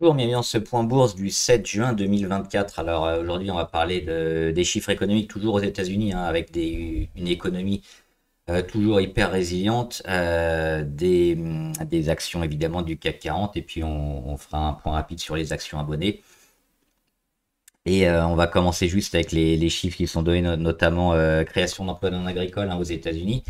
Bonjour, bienvenue dans ce point bourse du 7 juin 2024. Alors aujourd'hui, on va parler des chiffres économiques toujours aux États-Unis, hein, avec une économie toujours hyper résiliente, des actions évidemment du CAC 40, et puis on fera un point rapide sur les actions abonnées. Et on va commencer juste avec les chiffres qui sont donnés, notamment création d'emplois non agricoles, hein, aux États-Unis.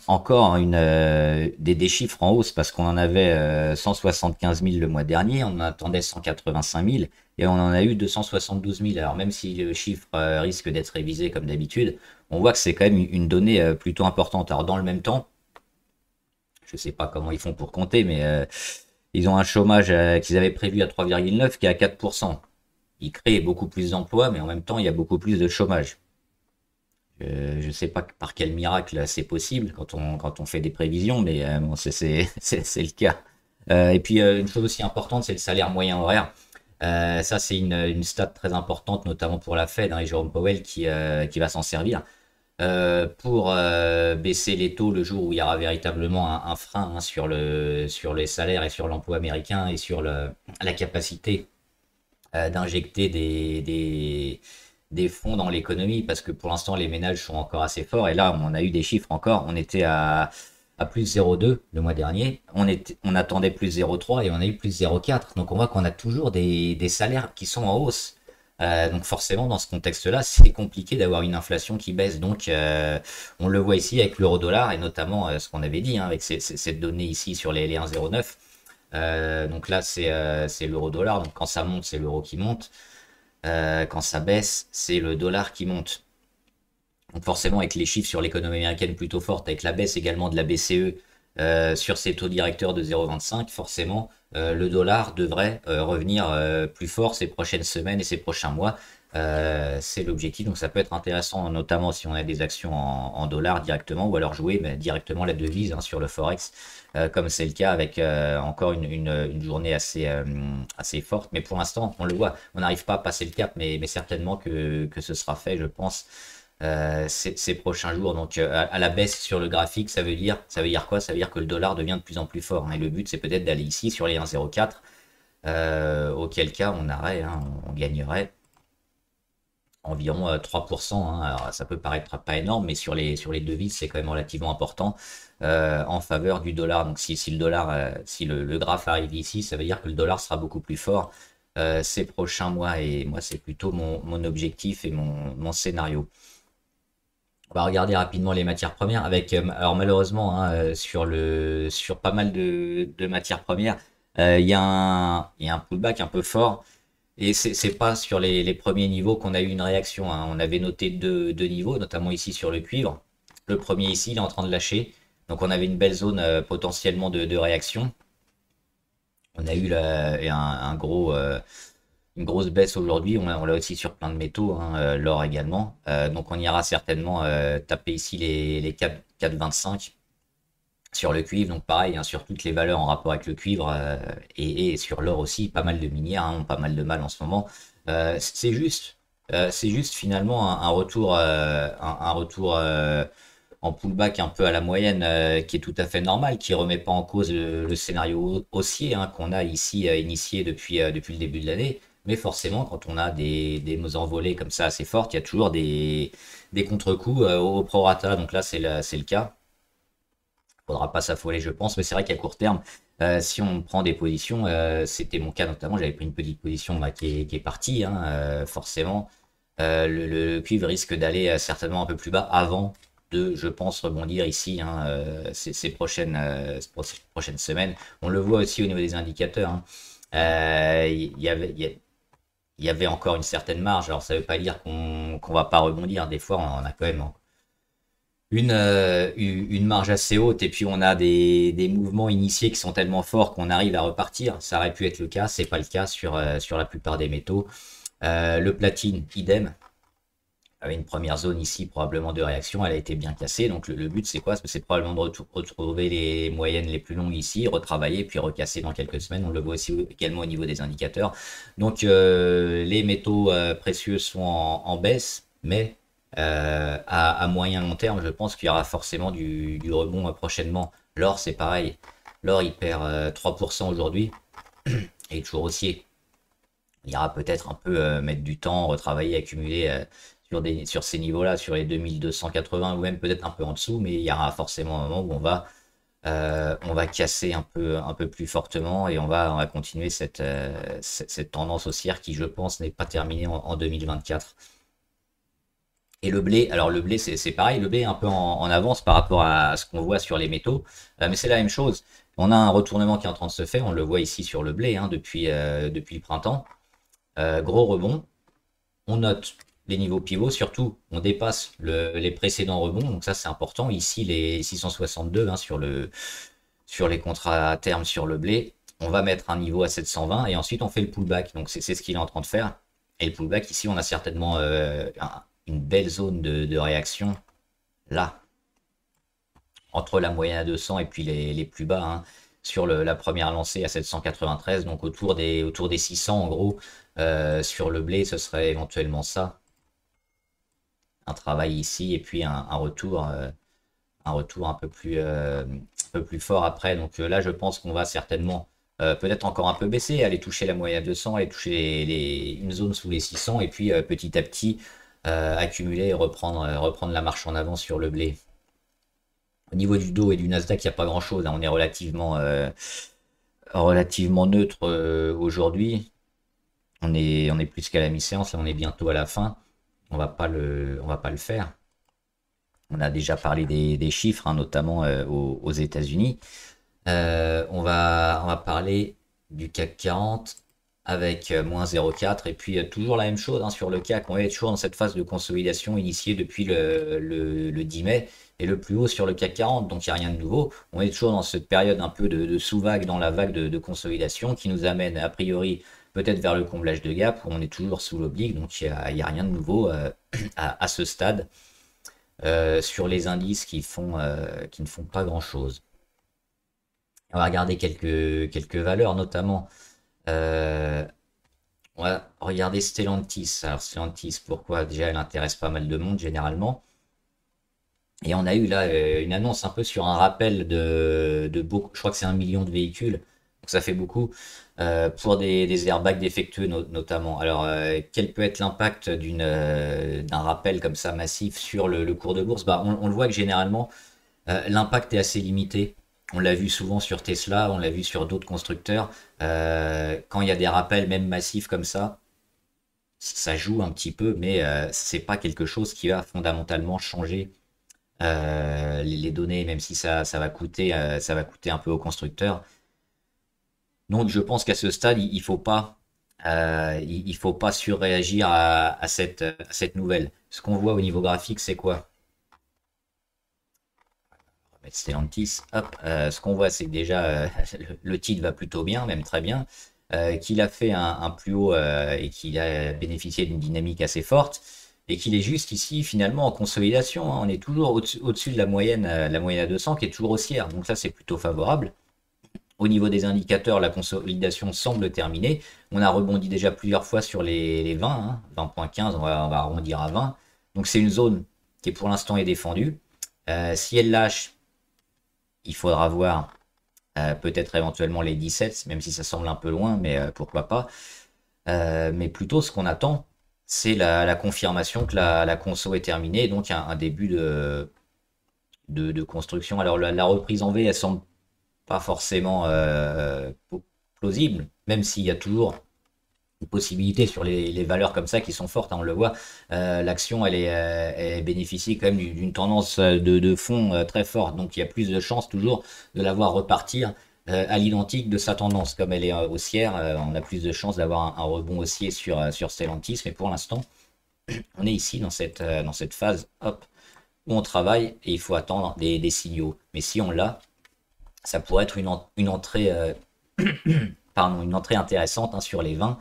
Encore des chiffres en hausse parce qu'on en avait 175 000 le mois dernier, on en attendait 185 000 et on en a eu 272 000. Alors même si le chiffre risque d'être révisé comme d'habitude, on voit que c'est quand même une donnée plutôt importante. Alors dans le même temps, je sais pas comment ils font pour compter, mais ils ont un chômage qu'ils avaient prévu à 3,9 qui est à 4%. Ils créent beaucoup plus d'emplois, mais en même temps il y a beaucoup plus de chômage. Je ne sais pas par quel miracle c'est possible quand on fait des prévisions, mais bon, c'est le cas. Et puis une chose aussi importante, c'est le salaire moyen horaire. Ça, c'est une stat très importante, notamment pour la Fed, hein, et Jérôme Powell qui va s'en servir pour baisser les taux le jour où il y aura véritablement un frein, hein, sur les salaires et sur l'emploi américain et sur la capacité d'injecter des fonds dans l'économie, parce que pour l'instant les ménages sont encore assez forts, et là on a eu des chiffres encore, on était à plus 0,2 le mois dernier, on attendait plus 0,3 et on a eu plus 0,4, donc on voit qu'on a toujours des salaires qui sont en hausse. Donc forcément dans ce contexte-là c'est compliqué d'avoir une inflation qui baisse, donc on le voit ici avec l'euro-dollar, et notamment ce qu'on avait dit, hein, avec cette donnée ici sur les 1,09. Donc là c'est l'euro-dollar, donc quand ça monte c'est l'euro qui monte. Quand ça baisse, c'est le dollar qui monte. Donc forcément, avec les chiffres sur l'économie américaine plutôt forte, avec la baisse également de la BCE sur ses taux directeurs de 0,25, forcément, le dollar devrait revenir plus fort ces prochaines semaines et ces prochains mois. C'est l'objectif, donc ça peut être intéressant, notamment si on a des actions en dollars directement, ou alors jouer directement la devise, hein, sur le Forex, comme c'est le cas avec encore une journée assez forte. Mais pour l'instant, on le voit, on n'arrive pas à passer le cap, mais certainement que ce sera fait, je pense, ces prochains jours. Donc à la baisse sur le graphique, ça veut dire quoi? Ça veut dire que le dollar devient de plus en plus fort, hein, et le but, c'est peut-être d'aller ici sur les 1,04, auquel cas on aurait, hein, on gagnerait environ 3%, hein. Alors, ça peut paraître pas énorme, mais sur les devises, c'est quand même relativement important en faveur du dollar. Donc si le dollar, si le graphe arrive ici, ça veut dire que le dollar sera beaucoup plus fort ces prochains mois. Et moi, c'est plutôt mon objectif et mon scénario. On va regarder rapidement les matières premières avec, alors malheureusement, hein, sur pas mal de matières premières, il y a un pullback un peu fort. Et c'est pas sur les premiers niveaux qu'on a eu une réaction, hein. On avait noté deux niveaux, notamment ici sur le cuivre. Le premier ici, il est en train de lâcher. Donc on avait une belle zone potentiellement de réaction. On a eu une grosse baisse aujourd'hui. On l'a aussi sur plein de métaux, hein, l'or également. Donc on ira certainement taper ici les 4,25 sur le cuivre. Donc pareil, hein, sur toutes les valeurs en rapport avec le cuivre, et sur l'or aussi, pas mal de minières, hein, ont pas mal de mal en ce moment. C'est juste finalement un retour, un retour en pullback un peu à la moyenne, qui est tout à fait normal, qui remet pas en cause le scénario haussier, hein, qu'on a ici initié depuis le début de l'année. Mais forcément, quand on a des envolées comme ça assez fortes, il y a toujours des contre-coups au prorata. Donc là, c'est le cas. Faudra pas s'affoler, je pense, mais c'est vrai qu'à court terme, si on prend des positions, c'était mon cas notamment, j'avais pris une petite position là, qui est partie, hein, forcément. Le cuivre risque d'aller certainement un peu plus bas avant de, je pense, rebondir ici, hein, ces prochaines semaines. On le voit aussi au niveau des indicateurs, hein. Il y avait encore une certaine marge. Alors ça veut pas dire qu'on va pas rebondir. Des fois, on a quand même une marge assez haute, et puis on a des mouvements initiés qui sont tellement forts qu'on arrive à repartir. Ça aurait pu être le cas, c'est pas le cas sur la plupart des métaux. Le platine, idem. Avait une première zone ici probablement de réaction, elle a été bien cassée. Donc le but c'est quoi? C'est probablement de retrouver les moyennes les plus longues ici, retravailler, puis recasser dans quelques semaines. On le voit aussi également au niveau des indicateurs. Donc les métaux précieux sont en baisse, mais à moyen long terme, je pense qu'il y aura forcément du rebond prochainement. L'or, c'est pareil. L'or, il perd 3% aujourd'hui. et toujours haussier. Il ira peut-être un peu mettre du temps, retravailler, accumuler sur ces niveaux-là, sur les 2280 ou même peut-être un peu en dessous, mais il y aura forcément un moment où on va casser un peu plus fortement et on va continuer cette tendance haussière qui, je pense, n'est pas terminée en 2024. Et le blé, alors le blé, c'est pareil, le blé est un peu en avance par rapport à ce qu'on voit sur les métaux, mais c'est la même chose. On a un retournement qui est en train de se faire, on le voit ici sur le blé hein, depuis le printemps. Gros rebond, on note les niveaux pivots, surtout on dépasse les précédents rebonds, donc ça c'est important. Ici les 662 hein, sur les contrats à terme sur le blé, on va mettre un niveau à 720 et ensuite on fait le pullback. Donc c'est ce qu'il est en train de faire. Et le pullback ici, on a certainement une belle zone de réaction là, entre la moyenne à 200 et puis les plus bas, hein, sur la première lancée à 793, donc autour des 600 en gros. Sur le blé, ce serait éventuellement ça. Un travail ici et puis un retour un peu plus fort après. Donc là, je pense qu'on va certainement peut-être encore un peu baisser, aller toucher la moyenne à 200, aller toucher une zone sous les 600 et puis petit à petit accumuler et reprendre la marche en avant sur le blé. Au niveau du Dow et du Nasdaq, il n'y a pas grand-chose, hein. On est relativement neutre aujourd'hui. On est plus qu'à la mi-séance, là on est bientôt à la fin. On va pas le faire. On a déjà parlé des chiffres, hein, notamment aux États-Unis. On va parler du CAC 40 avec moins 0,4 et puis toujours la même chose hein, sur le CAC. On est toujours dans cette phase de consolidation initiée depuis le 10 mai et le plus haut sur le CAC 40, donc il n'y a rien de nouveau. On est toujours dans cette période un peu de sous-vague dans la vague de consolidation qui nous amène a priori peut-être vers le comblage de gap où on est toujours sous l'oblique, donc il n'y a rien de nouveau à ce stade. Sur les indices qui ne font pas grand-chose. On va regarder quelques valeurs, notamment. On va regarder Stellantis. Alors Stellantis, pourquoi? Déjà, elle intéresse pas mal de monde généralement. Et on a eu là une annonce un peu sur un rappel de beaucoup. Je crois que c'est 1 million de véhicules. Donc ça fait beaucoup. Pour des airbags défectueux notamment. Alors, quel peut être l'impact d'un rappel comme ça massif sur le cours de bourse? Bah, on le voit que généralement, l'impact est assez limité. On l'a vu souvent sur Tesla, on l'a vu sur d'autres constructeurs. Quand il y a des rappels même massifs comme ça joue un petit peu, mais c'est pas quelque chose qui va fondamentalement changer les données, même si ça va coûter un peu aux constructeurs. Donc je pense qu'à ce stade, il faut pas surréagir à cette nouvelle. Ce qu'on voit au niveau graphique, c'est quoi? On va mettre Stellantis. Hop, ce qu'on voit, c'est que déjà le titre va plutôt bien, même très bien, qu'il a fait un plus haut et qu'il a bénéficié d'une dynamique assez forte, et qu'il est juste ici finalement en consolidation, hein. On est toujours au-dessus de la moyenne à 200 qui est toujours haussière. Donc ça, c'est plutôt favorable. Au niveau des indicateurs, la consolidation semble terminée. On a rebondi déjà plusieurs fois sur les 20, hein, 20.15, on va arrondir à 20. Donc c'est une zone qui pour l'instant est défendue. Si elle lâche, il faudra voir peut-être éventuellement les 17, même si ça semble un peu loin, mais pourquoi pas. Mais plutôt ce qu'on attend, c'est la confirmation que la conso est terminée, et donc un début de construction. Alors la reprise en V, elle semble pas forcément plausible, même s'il y a toujours une possibilité sur les valeurs comme ça qui sont fortes, hein, on le voit. L'action, elle bénéficie quand même d'une tendance de fond très forte, donc il y a plus de chances toujours de la voir repartir à l'identique de sa tendance. Comme elle est haussière, on a plus de chances d'avoir un rebond haussier sur Stellantis, mais pour l'instant, on est ici dans cette phase hop, où on travaille et il faut attendre des signaux. Mais si on l'a, ça pourrait être une entrée, pardon, une entrée intéressante hein, sur les 20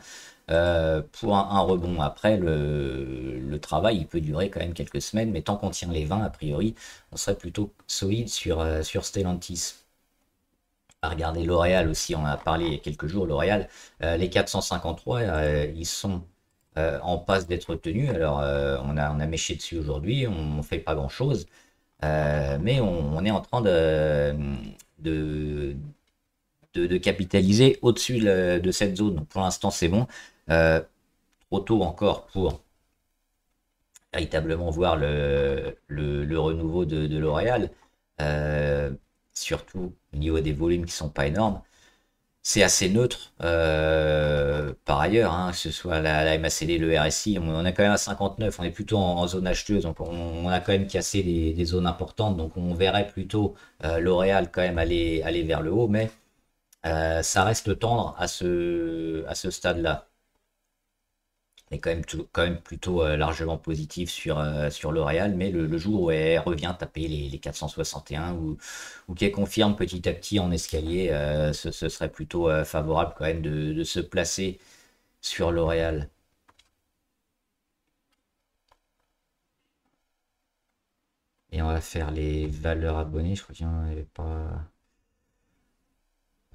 pour un rebond. Après, le travail, il peut durer quand même quelques semaines, mais tant qu'on tient les 20, a priori, on serait plutôt solide sur Stellantis. À regarder L'Oréal aussi, on en a parlé il y a quelques jours, L'Oréal, les 453, ils sont en passe d'être tenus. Alors, on a méché dessus aujourd'hui, on ne fait pas grand-chose. Mais on est en train de de capitaliser au-dessus de cette zone. Donc pour l'instant, c'est bon. Trop tôt encore pour véritablement voir le renouveau de L'Oréal. Euh, Surtout au niveau des volumes qui sont pas énormes. C'est assez neutre par ailleurs, hein, que ce soit la MACD, le RSI, on est quand même à 59, on est plutôt en zone acheteuse, donc on a quand même cassé des zones importantes, donc on verrait plutôt L'Oréal quand même aller vers le haut, mais ça reste tendre à ce stade-là. On est quand même plutôt largement positif sur L'Oréal, mais le jour où elle revient taper les 461 ou qu'elle confirme petit à petit en escalier, ce serait plutôt favorable quand même de se placer sur L'Oréal. Et on va faire les valeurs abonnées. Je crois qu'il n'y en avait pas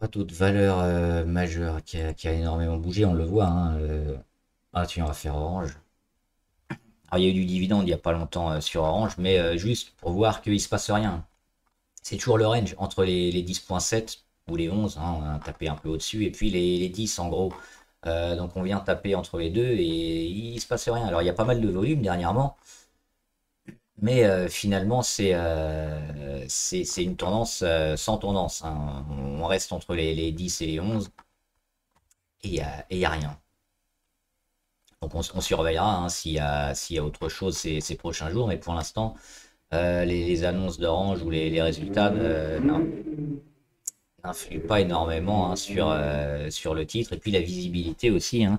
d'autres valeurs majeures qui a énormément bougé. On le voit, hein. Ah, tiens, on va faire Orange. Alors, il y a eu du dividende il n'y a pas longtemps sur Orange, mais juste pour voir qu'il ne se passe rien. C'est toujours le range entre les 10,7 ou les 11, hein, on a tapé un peu au-dessus, et puis les 10 en gros. Donc on vient taper entre les deux et il se passe rien. Alors il y a pas mal de volume dernièrement, mais finalement c'est une tendance sans tendance, hein. On reste entre les 10 et les 11 et il y a rien. Donc on surveillera hein, s'il y a autre chose ces prochains jours, mais pour l'instant, les annonces d'Orange ou les résultats n'influent pas énormément hein, sur le titre. Et puis la visibilité aussi, hein.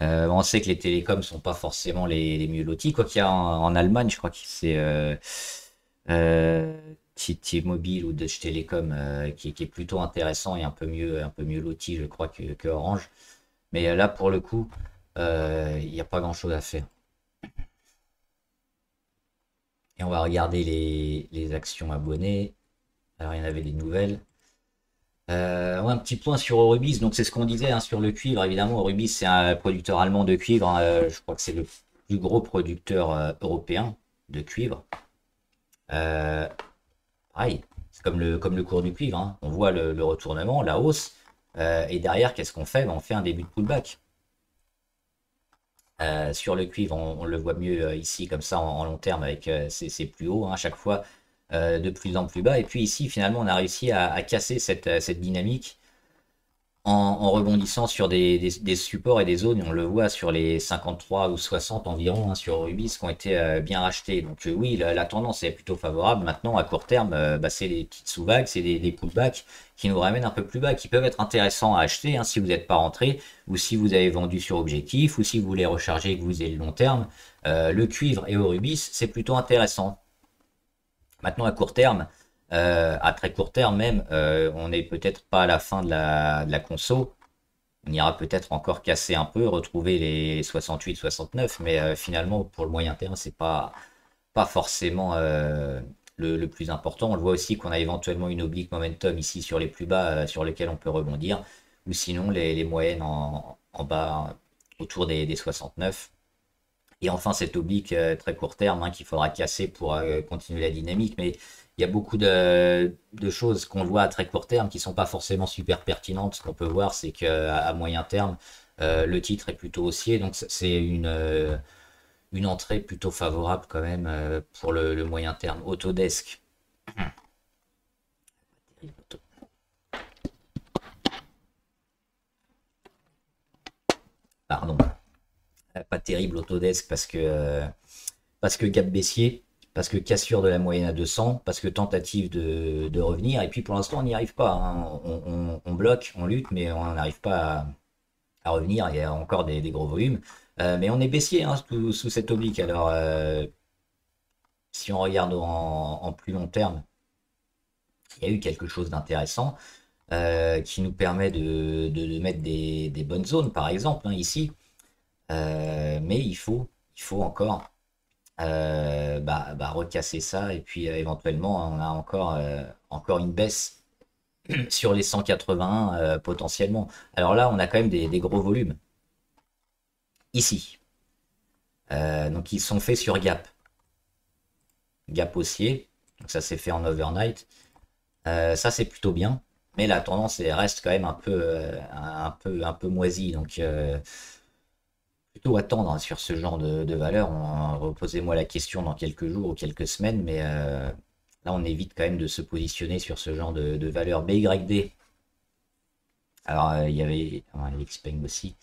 On sait que les télécoms sont pas forcément les mieux lotis. Quoi qu'il y a en Allemagne, je crois que c'est T-Mobile ou Deutsche Telekom qui est plutôt intéressant et un peu mieux loti, je crois, que Orange. Mais là, pour le coup, il n'y a pas grand-chose à faire. Et on va regarder les actions abonnées. Alors, il y en avait des nouvelles. Ouais, un petit point sur Eurubis, donc c'est ce qu'on disait hein, sur le cuivre, évidemment. Eurubis, c'est un producteur allemand de cuivre, hein, je crois que c'est le plus gros producteur européen de cuivre. Euh, Pareil, c'est comme le cours du cuivre, hein. On voit le retournement, la hausse, et derrière, qu'est-ce qu'on fait? Ben, on fait un début de pullback. Sur le cuivre, on le voit mieux ici, comme ça, en long terme, avec ces plus hauts, hein, à chaque fois de plus en plus bas. Et puis ici, finalement, on a réussi à casser cette dynamique en rebondissant sur des supports et des zones. On le voit sur les 53 ou 60 environ hein, sur Rubis qui ont été bien rachetés. Donc oui, la tendance est plutôt favorable. Maintenant, à court terme, bah, c'est des petites sous-vagues, c'est des pullbacks qui nous ramènent un peu plus bas, qui peuvent être intéressants à acheter hein, si vous n'êtes pas rentré, ou si vous avez vendu sur objectif, ou si vous voulez recharger et que vous avez le long terme. Le cuivre et au Rubis, c'est plutôt intéressant. Maintenant, à court terme, à très court terme même, on n'est peut-être pas à la fin de la conso. On ira peut-être encore casser un peu, retrouver les 68-69, mais finalement, pour le moyen terme, c'est pas forcément le plus important. On le voit aussi qu'on a éventuellement une oblique momentum ici sur les plus bas, sur lesquels on peut rebondir, ou sinon les moyennes en bas, autour des 69. Et enfin, cette oblique très court terme hein, qu'il faudra casser pour continuer la dynamique. Mais il y a beaucoup de choses qu'on voit à très court terme qui sont pas forcément super pertinentes. Ce qu'on peut voir, c'est qu'à moyen terme, le titre est plutôt haussier. Donc c'est une entrée plutôt favorable quand même pour le moyen terme. Autodesk. Pardon. Pas terrible Autodesk parce que gap baissier, parce que cassure de la moyenne à 200, parce que tentative de revenir, et puis pour l'instant on n'y arrive pas, hein. On bloque, on lutte, mais on n'arrive pas à revenir, il y a encore des gros volumes, mais on est baissier hein, sous cette oblique, alors si on regarde en plus long terme, il y a eu quelque chose d'intéressant qui nous permet de mettre des bonnes zones, par exemple, hein, ici, mais il faut encore recasser ça et puis éventuellement on a encore une baisse sur les 180 potentiellement. Alors là on a quand même des gros volumes ici. Donc ils sont faits sur gap haussier, donc ça s'est fait en overnight. Ça c'est plutôt bien. Mais la tendance elle reste quand même un peu moisie. Donc plutôt attendre hein, sur ce genre de valeur. Reposez-moi la question dans quelques jours ou quelques semaines, mais là on évite quand même de se positionner sur ce genre de valeur. BYD, alors il y avait Xpeng aussi.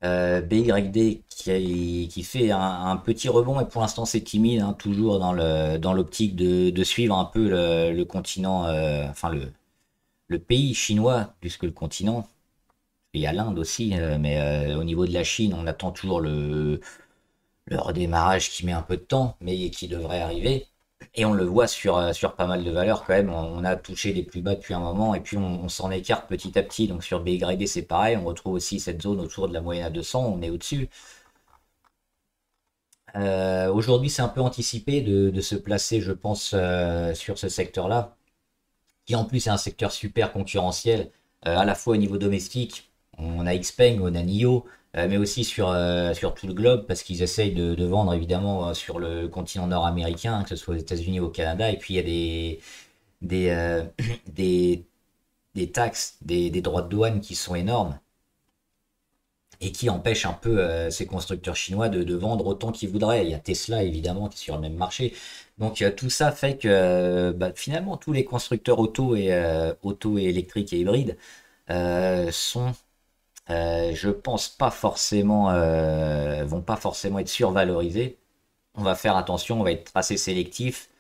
BYD qui fait un petit rebond, et pour l'instant c'est timide, hein, toujours dans l'optique de suivre un peu le continent, enfin le pays chinois plus que le continent. Il y a l'Inde aussi, mais au niveau de la Chine, on attend toujours le redémarrage qui met un peu de temps, mais qui devrait arriver. Et on le voit sur pas mal de valeurs quand même. On a touché les plus bas depuis un moment et puis on s'en écarte petit à petit. Donc sur BYD c'est pareil, on retrouve aussi cette zone autour de la moyenne à 200, on est au-dessus. Aujourd'hui c'est un peu anticipé de se placer, je pense, sur ce secteur-là, qui en plus est un secteur super concurrentiel, à la fois au niveau domestique, on a Xpeng, on a NIO, mais aussi sur tout le globe, parce qu'ils essayent de vendre évidemment sur le continent nord-américain, que ce soit aux États-Unis ou au Canada, et puis il y a des, euh, des, des taxes, des droits de douane qui sont énormes, et qui empêchent un peu ces constructeurs chinois de vendre autant qu'ils voudraient. Il y a Tesla évidemment qui est sur le même marché. Donc tout ça fait que bah, finalement tous les constructeurs auto et électriques et hybrides sont, je pense pas forcément, vont pas forcément être survalorisés. On va faire attention, on va être assez sélectif.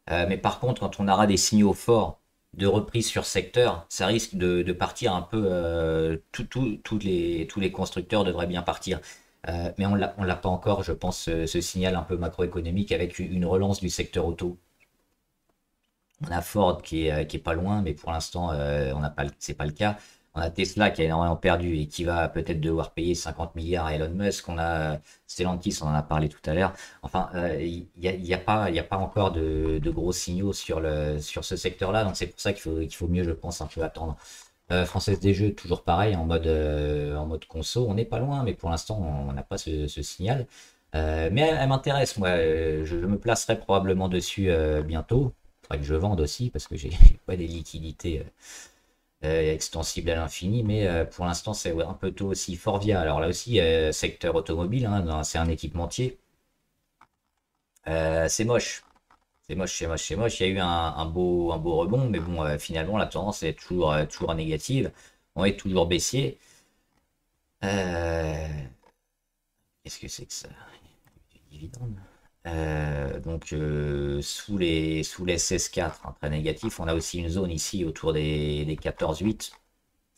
Mais par contre, quand on aura des signaux forts de reprise sur secteur, ça risque de partir un peu. Tous les constructeurs devraient bien partir. Mais on l'a pas encore, je pense, ce signal un peu macroéconomique avec une relance du secteur auto. On a Ford qui est pas loin, mais pour l'instant, on n'a pas, c'est pas le cas. On a Tesla qui a énormément perdu et qui va peut-être devoir payer 50 milliards à Elon Musk. On a Stellantis, on en a parlé tout à l'heure. Enfin, il y a pas encore de gros signaux sur ce secteur-là. Donc c'est pour ça qu'il faut mieux, je pense, un peu attendre. Française des Jeux, toujours pareil, en mode conso. On n'est pas loin, mais pour l'instant, on n'a pas ce signal. Mais elle m'intéresse, moi. Je me placerai probablement dessus bientôt. Il faudrait que je vende aussi parce que j'ai pas des liquidités extensibles à l'infini. Mais pour l'instant, c'est ouais, un peu tôt aussi. Forvia, alors là aussi, secteur automobile, hein, c'est un équipementier. C'est moche. C'est moche, c'est moche, c'est moche. Il y a eu un beau rebond, mais bon, finalement, la tendance est toujours négative. On est toujours baissier. Euh, Qu'est-ce que c'est que ça? Du dividende. Donc, sous les 16,4, hein, très négatif. On a aussi une zone ici autour des 14,8,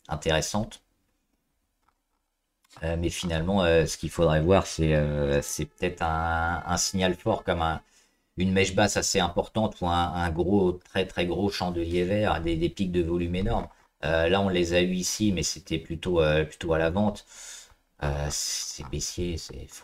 intéressante. Mais finalement, ce qu'il faudrait voir, c'est peut-être un signal fort comme une mèche basse assez importante ou un gros, très très gros chandelier vert, des pics de volume énormes. Là, on les a eu ici, mais c'était plutôt à la vente. C'est baissier,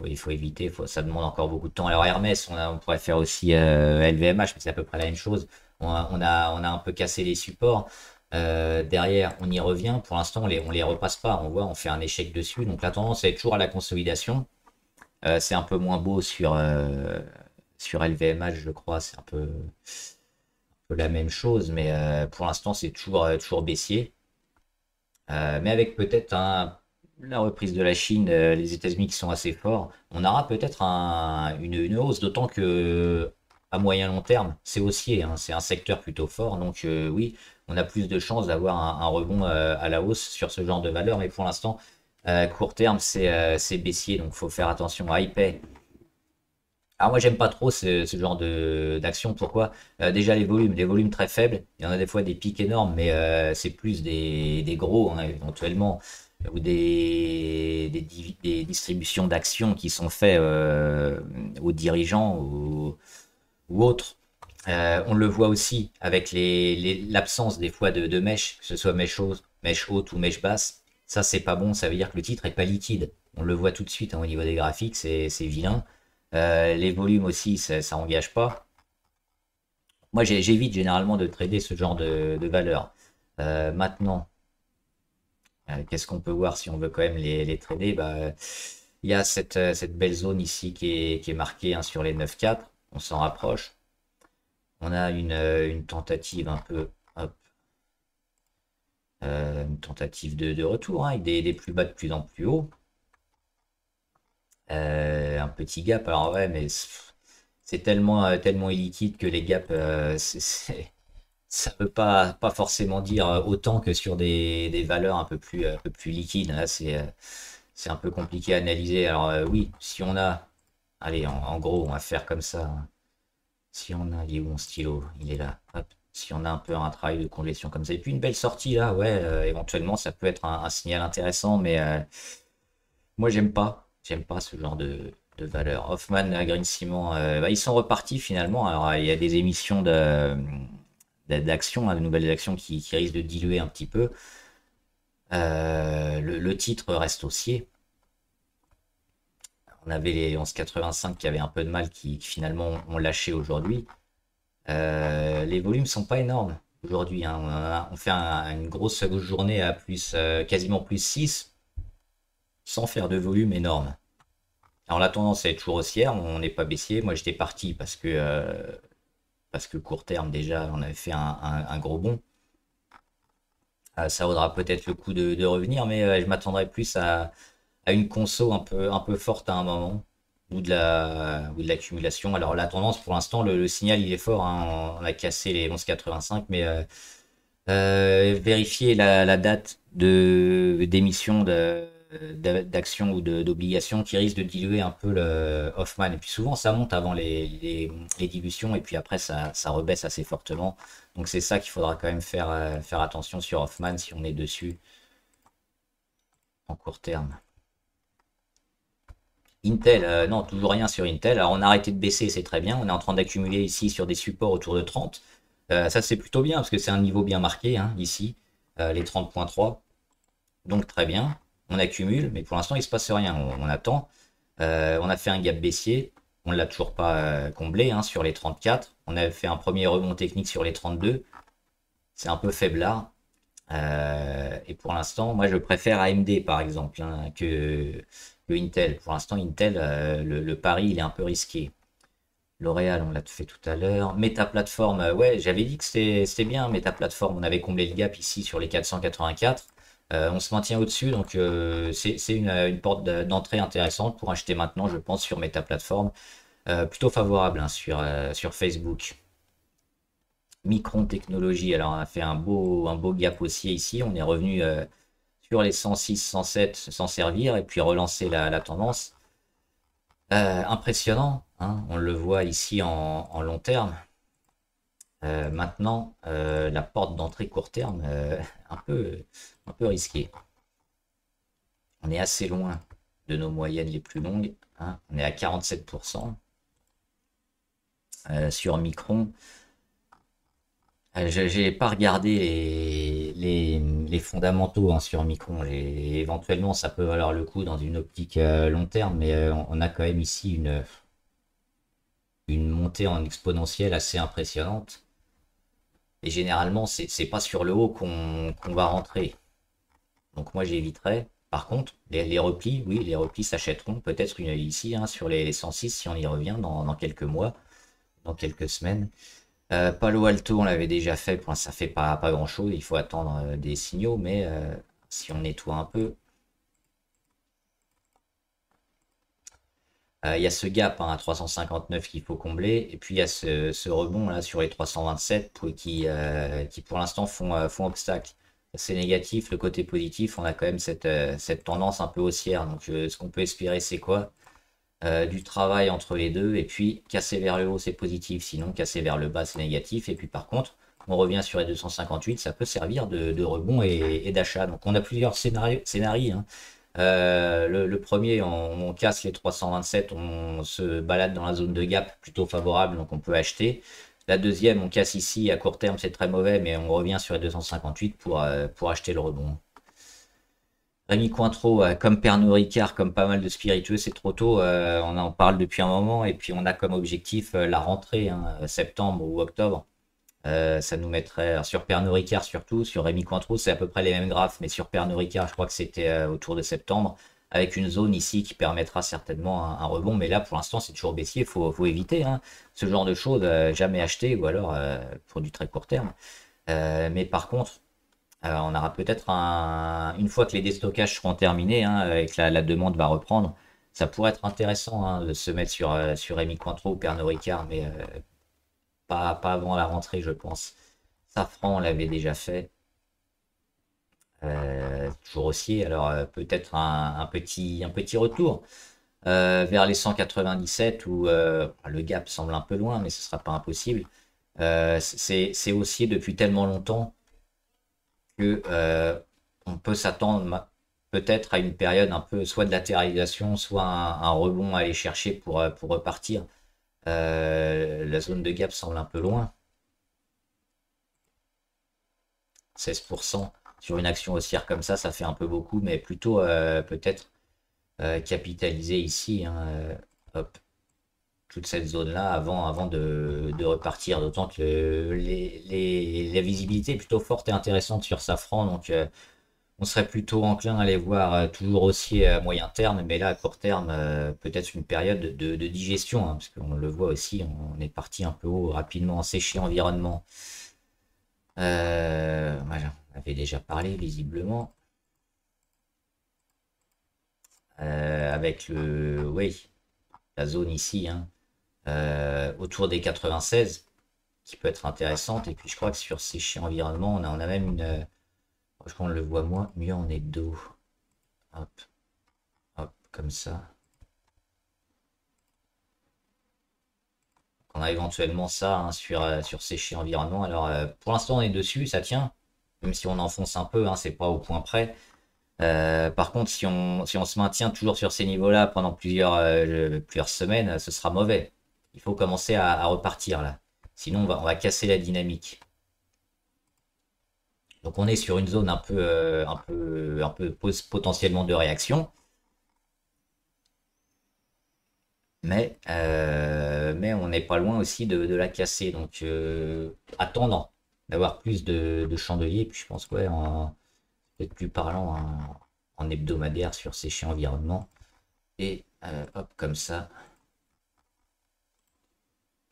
il faut éviter, ça demande encore beaucoup de temps. Alors Hermès, on pourrait faire aussi LVMH, mais c'est à peu près la même chose. On a un peu cassé les supports. Derrière, on y revient. Pour l'instant, on les repasse pas. On voit, on fait un échec dessus. Donc la tendance est toujours à la consolidation. C'est un peu moins beau sur LVMH, je crois. C'est un peu la même chose, mais pour l'instant, c'est toujours baissier. Mais avec peut-être la reprise de la Chine, les États-Unis qui sont assez forts, on aura peut-être une hausse, d'autant que à moyen long terme, c'est haussier, hein, c'est un secteur plutôt fort, donc oui, on a plus de chances d'avoir un rebond à la hausse sur ce genre de valeur, mais pour l'instant, court terme, c'est baissier, donc il faut faire attention à iPay. Alors moi j'aime pas trop ce genre d'action. Pourquoi? Déjà les volumes très faibles. Il y en a des fois des pics énormes, mais c'est plus des gros hein, éventuellement ou des distributions d'actions qui sont faites aux dirigeants ou autres. On le voit aussi avec l'absence des fois de mèche, que ce soit mèche haute ou mèche basse. Ça c'est pas bon, ça veut dire que le titre est pas liquide. On le voit tout de suite hein, au niveau des graphiques, c'est vilain. Les volumes aussi, ça engage pas. Moi, j'évite généralement de trader ce genre de valeurs. Maintenant, qu'est-ce qu'on peut voir si on veut quand même les trader? Bah, il y a cette belle zone ici qui est marquée hein, sur les 9,4. On s'en rapproche. On a une tentative un peu. Hop, Une tentative de retour, hein, avec des plus bas de plus en plus haut. Un petit gap, alors ouais, mais c'est tellement illiquide que les gaps, ça veut pas forcément dire autant que sur des valeurs un peu plus liquides. Là, c'est un peu compliqué à analyser. Alors oui, si on a, allez, en gros, on va faire comme ça, hein. Si on a, il est où mon stylo? Il est là. Hop. Si on a un peu un travail de congestion comme ça, et puis une belle sortie là, ouais, éventuellement ça peut être un signal intéressant, mais moi j'aime pas ce genre de valeur. Hoffman, Green Ciment, bah, ils sont repartis finalement. Alors il y a des émissions d'actions, hein, de nouvelles actions qui risquent de diluer un petit peu. Le titre reste haussier. On avait les 11,85 qui avaient un peu de mal, qui finalement ont lâché aujourd'hui. Les volumes sont pas énormes aujourd'hui, hein. On fait une grosse journée à quasiment plus 6 sans faire de volume énorme. Alors la tendance est toujours haussière, on n'est pas baissier. Moi j'étais parti parce que court terme déjà on avait fait un gros bond. Ça vaudra peut-être le coup de revenir, mais je m'attendrais plus à une conso un peu forte à un moment, ou de l'accumulation. Alors la tendance pour l'instant, le signal il est fort, hein. On a cassé les 11,85, mais vérifier la date d'émission d'actions ou d'obligations qui risque de diluer un peu le Hoffman. Et puis souvent ça monte avant les dilutions et puis après ça rebaisse assez fortement. Donc c'est ça qu'il faudra quand même faire attention sur Hoffman si on est dessus en court terme. Intel, non, toujours rien sur Intel. Alors on a arrêté de baisser, c'est très bien. On est en train d'accumuler ici sur des supports autour de 30. Ça c'est plutôt bien parce que c'est un niveau bien marqué, hein, ici, les 30,3. Donc très bien, on accumule, mais pour l'instant il se passe rien. On attend. On a fait un gap baissier, on ne l'a toujours pas comblé, hein, sur les 34. On a fait un premier rebond technique sur les 32. C'est un peu faiblard. Et pour l'instant, moi je préfère AMD par exemple, hein, que Intel. Pour l'instant, Intel, le pari il est un peu risqué. L'Oréal, on l'a fait tout à l'heure. Meta Platform, ouais, j'avais dit que c'était bien. Meta Platform, on avait comblé le gap ici sur les 484. On se maintient au-dessus, donc c'est une porte d'entrée intéressante pour acheter maintenant, je pense, sur Meta Platform. Plutôt favorable, hein, sur Facebook. Micron Technologie, alors on a fait un beau gap haussier ici. On est revenu sur les 106, 107 s'en servir et puis relancer la tendance. Impressionnant, hein, on le voit ici en long terme. Maintenant, la porte d'entrée court terme, un peu risquée. On est assez loin de nos moyennes les plus longues, hein. On est à 47% sur Micron. J'ai pas regardé les fondamentaux, hein, sur Micron. Éventuellement, ça peut valoir le coup dans une optique long terme, mais on a quand même ici une montée en exponentielle assez impressionnante. Et généralement, c'est pas sur le haut qu'on va rentrer. Donc moi, j'éviterais. Par contre, les replis, oui, les replis s'achèteront. Peut-être ici, hein, sur les 106, si on y revient dans quelques mois, dans quelques semaines. Palo Alto, on l'avait déjà fait. Pour l'instant, ça fait pas grand-chose. Il faut attendre des signaux, mais si on nettoie un peu. Il y a ce gap, hein, à 359 qu'il faut combler. Et puis il y a ce rebond là sur les 327 qui pour l'instant font obstacle. C'est négatif. Le côté positif, on a quand même cette tendance un peu haussière. Donc ce qu'on peut espérer, c'est quoi? Du travail entre les deux. Et puis casser vers le haut, c'est positif. Sinon, casser vers le bas, c'est négatif. Et puis par contre, on revient sur les 258. Ça peut servir de rebond et d'achat. Donc on a plusieurs scénarios, hein. Le premier, on casse les 327, on se balade dans la zone de gap plutôt favorable, donc on peut acheter. La deuxième, on casse ici, à court terme c'est très mauvais, mais on revient sur les 258 pour acheter le rebond. Rémi Cointreau, comme Pernod Ricard, comme pas mal de spiritueux, c'est trop tôt, on en parle depuis un moment, et puis on a comme objectif la rentrée, hein, septembre ou octobre. Ça nous mettrait alors, sur Pernod Ricard surtout, sur Rémi Cointreau, c'est à peu près les mêmes graphes, mais sur Pernod Ricard, je crois que c'était autour de septembre, avec une zone ici qui permettra certainement un rebond, mais là pour l'instant c'est toujours baissier, faut éviter, hein, ce genre de choses, jamais acheter, ou alors pour du très court terme. Mais par contre, On aura peut-être une fois que les déstockages seront terminés, hein, et que la demande va reprendre, ça pourrait être intéressant, hein, de se mettre sur Rémi Cointreau ou Pernod Ricard, mais pas avant la rentrée, je pense. Safran, on l'avait déjà fait. Toujours haussier, alors peut-être un petit retour vers les 197 où le gap semble un peu loin, mais ce sera pas impossible. C'est haussier depuis tellement longtemps que on peut s'attendre peut-être à une période un peu soit de latéralisation, soit un rebond à aller chercher pour repartir. La zone de gap semble un peu loin. 16% sur une action haussière comme ça fait un peu beaucoup, mais plutôt peut-être capitaliser ici, hein, hop, toute cette zone-là avant de repartir. D'autant que la visibilité est plutôt forte et intéressante sur Safran, donc on serait plutôt enclin à les voir toujours haussier à moyen terme, mais là à court terme, peut-être une période de digestion, hein, parce qu'on le voit aussi, on est parti un peu haut rapidement, séché environnement. Voilà, on avait déjà parlé visiblement. Avec oui, la zone ici, hein, autour des 96, qui peut être intéressante. Et puis je crois que sur séché environnement, on a même une. Je crois qu'on le voit mieux en hebdo. Hop, hop, comme ça. On a éventuellement ça, hein, sur séché environnement. Alors pour l'instant on est dessus, ça tient. Même si on enfonce un peu, hein, c'est pas au point près. Par contre, si on se maintient toujours sur ces niveaux-là pendant plusieurs semaines, ce sera mauvais. Il faut commencer à repartir là. Sinon, on va casser la dynamique. Donc, on est sur une zone un peu potentiellement de réaction. Mais on n'est pas loin aussi de la casser. Donc, attendant d'avoir plus de chandeliers. Puis je pense que ouais, peut-être plus parlant en hebdomadaire sur ces chiens environnement. Et hop, comme ça.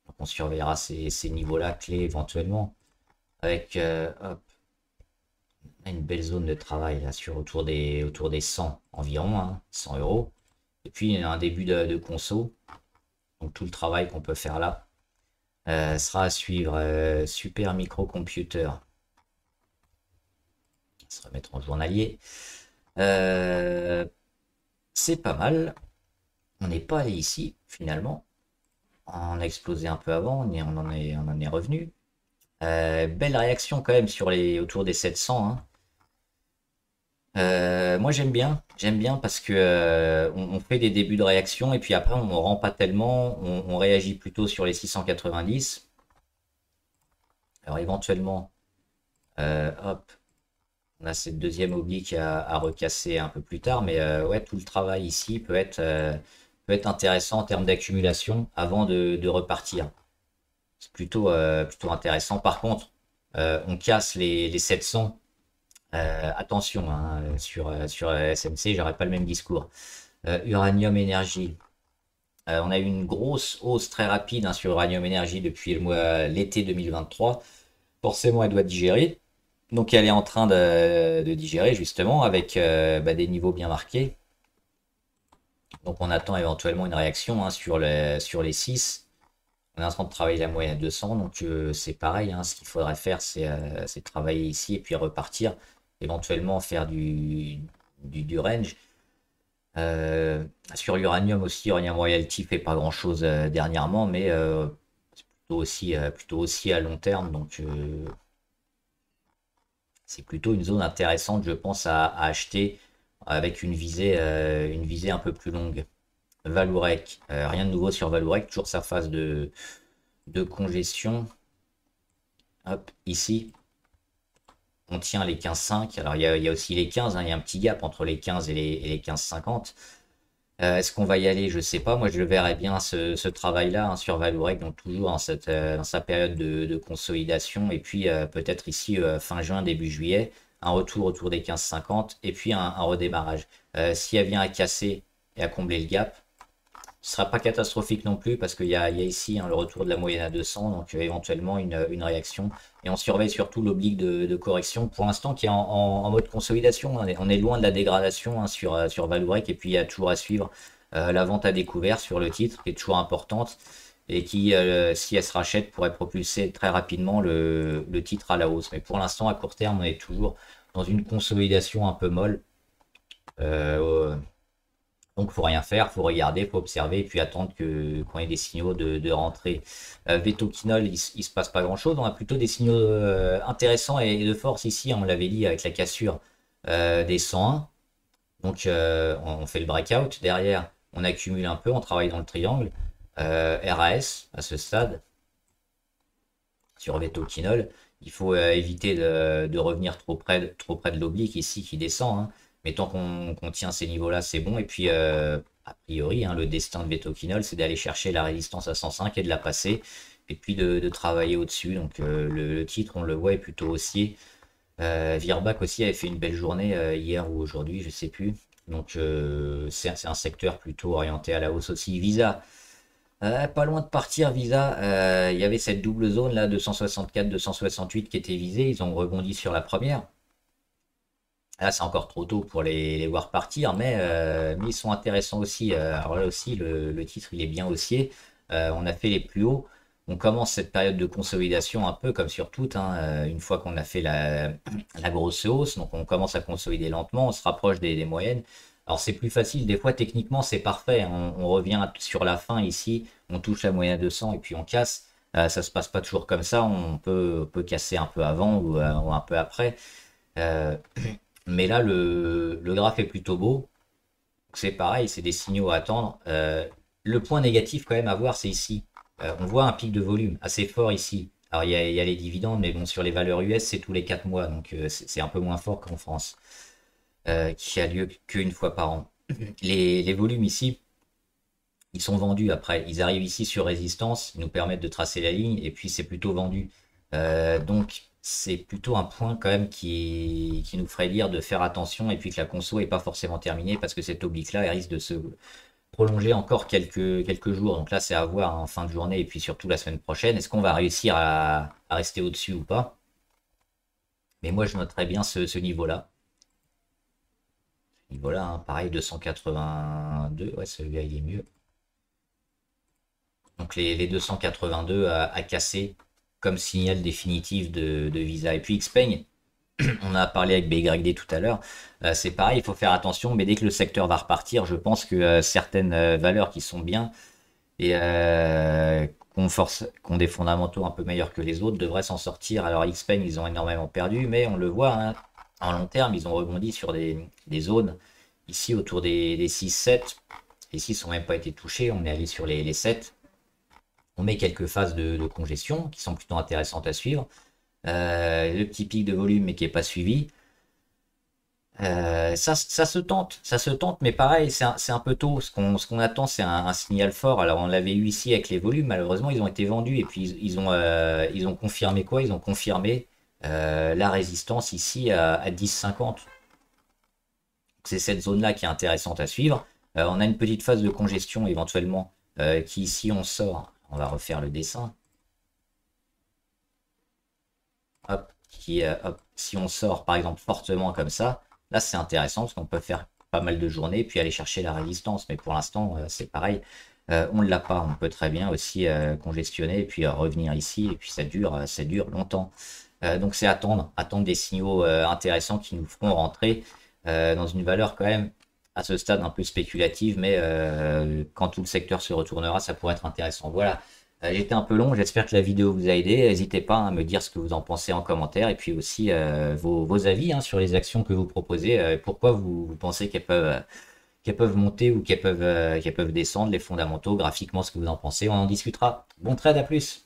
Donc on surveillera ces niveaux-là clés éventuellement. Avec hop, une belle zone de travail là autour des 100 environ, hein, 100 euros. Et puis un début de conso. Donc tout le travail qu'on peut faire là sera à suivre. Super microcomputer. On va se remettre en journalier. C'est pas mal. On n'est pas allé ici finalement. On a explosé un peu avant, on en est revenu. Belle réaction quand même autour des 700, hein. Moi j'aime bien parce que on fait des débuts de réaction et puis après on ne rend pas tellement, on réagit plutôt sur les 690. Alors éventuellement, hop, on a cette deuxième oblique à recasser un peu plus tard, mais ouais, tout le travail ici peut être intéressant en termes d'accumulation avant de repartir. C'est plutôt intéressant. Par contre, on casse les 700. Attention, hein, sur SMC, j'aurais pas le même discours. Uranium Énergie. On a eu une grosse hausse très rapide, hein, sur Uranium Énergie depuis l'été 2023. Forcément, elle doit digérer. Donc, elle est en train de digérer justement avec des niveaux bien marqués. Donc, on attend éventuellement une réaction, hein, sur les 6. On est en train de travailler la moyenne à 200, donc c'est pareil, hein, ce qu'il faudrait faire, c'est travailler ici et puis repartir, éventuellement faire du range. Sur l'uranium aussi, Uranium Royalty fait pas grand-chose dernièrement, mais c'est plutôt aussi à long terme, donc c'est plutôt une zone intéressante, je pense, à acheter avec une visée un peu plus longue. Valourec, rien de nouveau sur Valourec, toujours sa phase de congestion. Hop, ici, on tient les 15,5. Alors, il y a aussi les 15, hein, il y a un petit gap entre les 15 et les 15,50. Est-ce qu'on va y aller? Je sais pas. Moi, je verrais bien ce travail-là, hein, sur Valourec, donc toujours dans sa période de consolidation. Et puis, peut-être ici, fin juin, début juillet, un retour autour des 15,50 et puis un redémarrage. Si elle vient à casser et à combler le gap, Ce sera pas catastrophique non plus parce qu'il y a ici hein, le retour de la moyenne à 200, donc éventuellement une réaction. Et on surveille surtout l'oblique de correction pour l'instant qui est en mode consolidation. On est loin de la dégradation hein, sur Valourec et puis il y a toujours à suivre la vente à découvert sur le titre qui est toujours importante et qui, si elle se rachète, pourrait propulser très rapidement le titre à la hausse. Mais pour l'instant, à court terme, on est toujours dans une consolidation un peu molle. Donc faut rien faire, faut regarder, faut observer et puis attendre qu'on ait des signaux de rentrée. Vetoquinol, il se passe pas grand chose. On a plutôt des signaux intéressants et de force ici. On l'avait dit avec la cassure des 101. Donc on fait le breakout. Derrière, on accumule un peu, on travaille dans le triangle. RAS à ce stade sur Vetoquinol. Il faut éviter de revenir trop près de l'oblique ici qui descend. Hein. Mais tant qu'on tient ces niveaux-là, c'est bon. Et puis, a priori, hein, le destin de Vetoquinol, c'est d'aller chercher la résistance à 105 et de la passer. Et puis de travailler au-dessus. Donc le titre, on le voit, est plutôt haussier. Virbac aussi avait fait une belle journée hier ou aujourd'hui, je sais plus. Donc c'est un secteur plutôt orienté à la hausse aussi. Visa. Pas loin de partir, Visa. Il y avait cette double zone là, 264-268 qui était visée. Ils ont rebondi sur la première. Là, c'est encore trop tôt pour les voir partir, mais ils sont intéressants aussi. Alors là aussi, le titre, il est bien haussier. On a fait les plus hauts. On commence cette période de consolidation un peu comme sur toutes. Hein, une fois qu'on a fait la grosse hausse, donc on commence à consolider lentement, on se rapproche des moyennes. Alors c'est plus facile, des fois techniquement c'est parfait. Hein. On revient sur la fin ici, on touche la moyenne à 200 et puis on casse. Ça se passe pas toujours comme ça, on peut casser un peu avant ou un peu après. Euh, mais là, le graphe est plutôt beau. C'est pareil, c'est des signaux à attendre. Le point négatif quand même à voir, c'est ici. On voit un pic de volume assez fort ici. Alors il y a les dividendes, mais bon, sur les valeurs US, c'est tous les 4 mois, donc c'est un peu moins fort qu'en France, qui a lieu qu'une fois par an. Les volumes ici, ils sont vendus après. Ils arrivent ici sur résistance, ils nous permettent de tracer la ligne, et puis c'est plutôt vendu. Donc c'est plutôt un point quand même qui nous ferait dire de faire attention et puis que la conso est pas forcément terminée parce que cette oblique-là, elle risque de se prolonger encore quelques jours. Donc là, c'est à voir en fin de journée et puis surtout la semaine prochaine. Est-ce qu'on va réussir à rester au-dessus ou pas? Mais moi, je noterais bien ce niveau-là. Ce niveau-là, hein, pareil, 282. Ouais, celui-là, il est mieux. Donc les 282 à casser comme signal définitif de Visa. Et puis Xpeng, on a parlé avec BYD tout à l'heure, c'est pareil, il faut faire attention, mais dès que le secteur va repartir, je pense que certaines valeurs qui sont bien et qu'on des fondamentaux un peu meilleurs que les autres devraient s'en sortir. Alors Xpeng, ils ont énormément perdu, mais on le voit, hein, en long terme, ils ont rebondi sur des zones ici autour des 6-7. Ici, ils n'ont même pas été touchés, on est allé sur les 7. On met quelques phases de congestion qui sont plutôt intéressantes à suivre. Le petit pic de volume mais qui n'est pas suivi. Ça se tente, mais pareil, c'est un peu tôt. Ce qu'on attend, c'est un signal fort. Alors, on l'avait eu ici avec les volumes. Malheureusement, ils ont été vendus et puis ils ont confirmé quoi? Ils ont confirmé la résistance ici à 10,50. C'est cette zone-là qui est intéressante à suivre. On a une petite phase de congestion éventuellement qui ici on sort. On va refaire le dessin. Hop, hop, si on sort par exemple fortement comme ça, là c'est intéressant parce qu'on peut faire pas mal de journées puis aller chercher la résistance. Mais pour l'instant, c'est pareil. On ne l'a pas. On peut très bien aussi congestionner et puis revenir ici. Et puis ça dure longtemps. Donc c'est attendre des signaux intéressants qui nous feront rentrer dans une valeur quand même à ce stade un peu spéculative, mais quand tout le secteur se retournera, ça pourrait être intéressant. Voilà, j'étais un peu long, j'espère que la vidéo vous a aidé. N'hésitez pas à me dire ce que vous en pensez en commentaire et puis aussi vos avis hein, sur les actions que vous proposez. Pourquoi vous pensez qu'elles peuvent monter ou qu'elles peuvent descendre, les fondamentaux, graphiquement, ce que vous en pensez. On en discutera. Bon trade, à plus!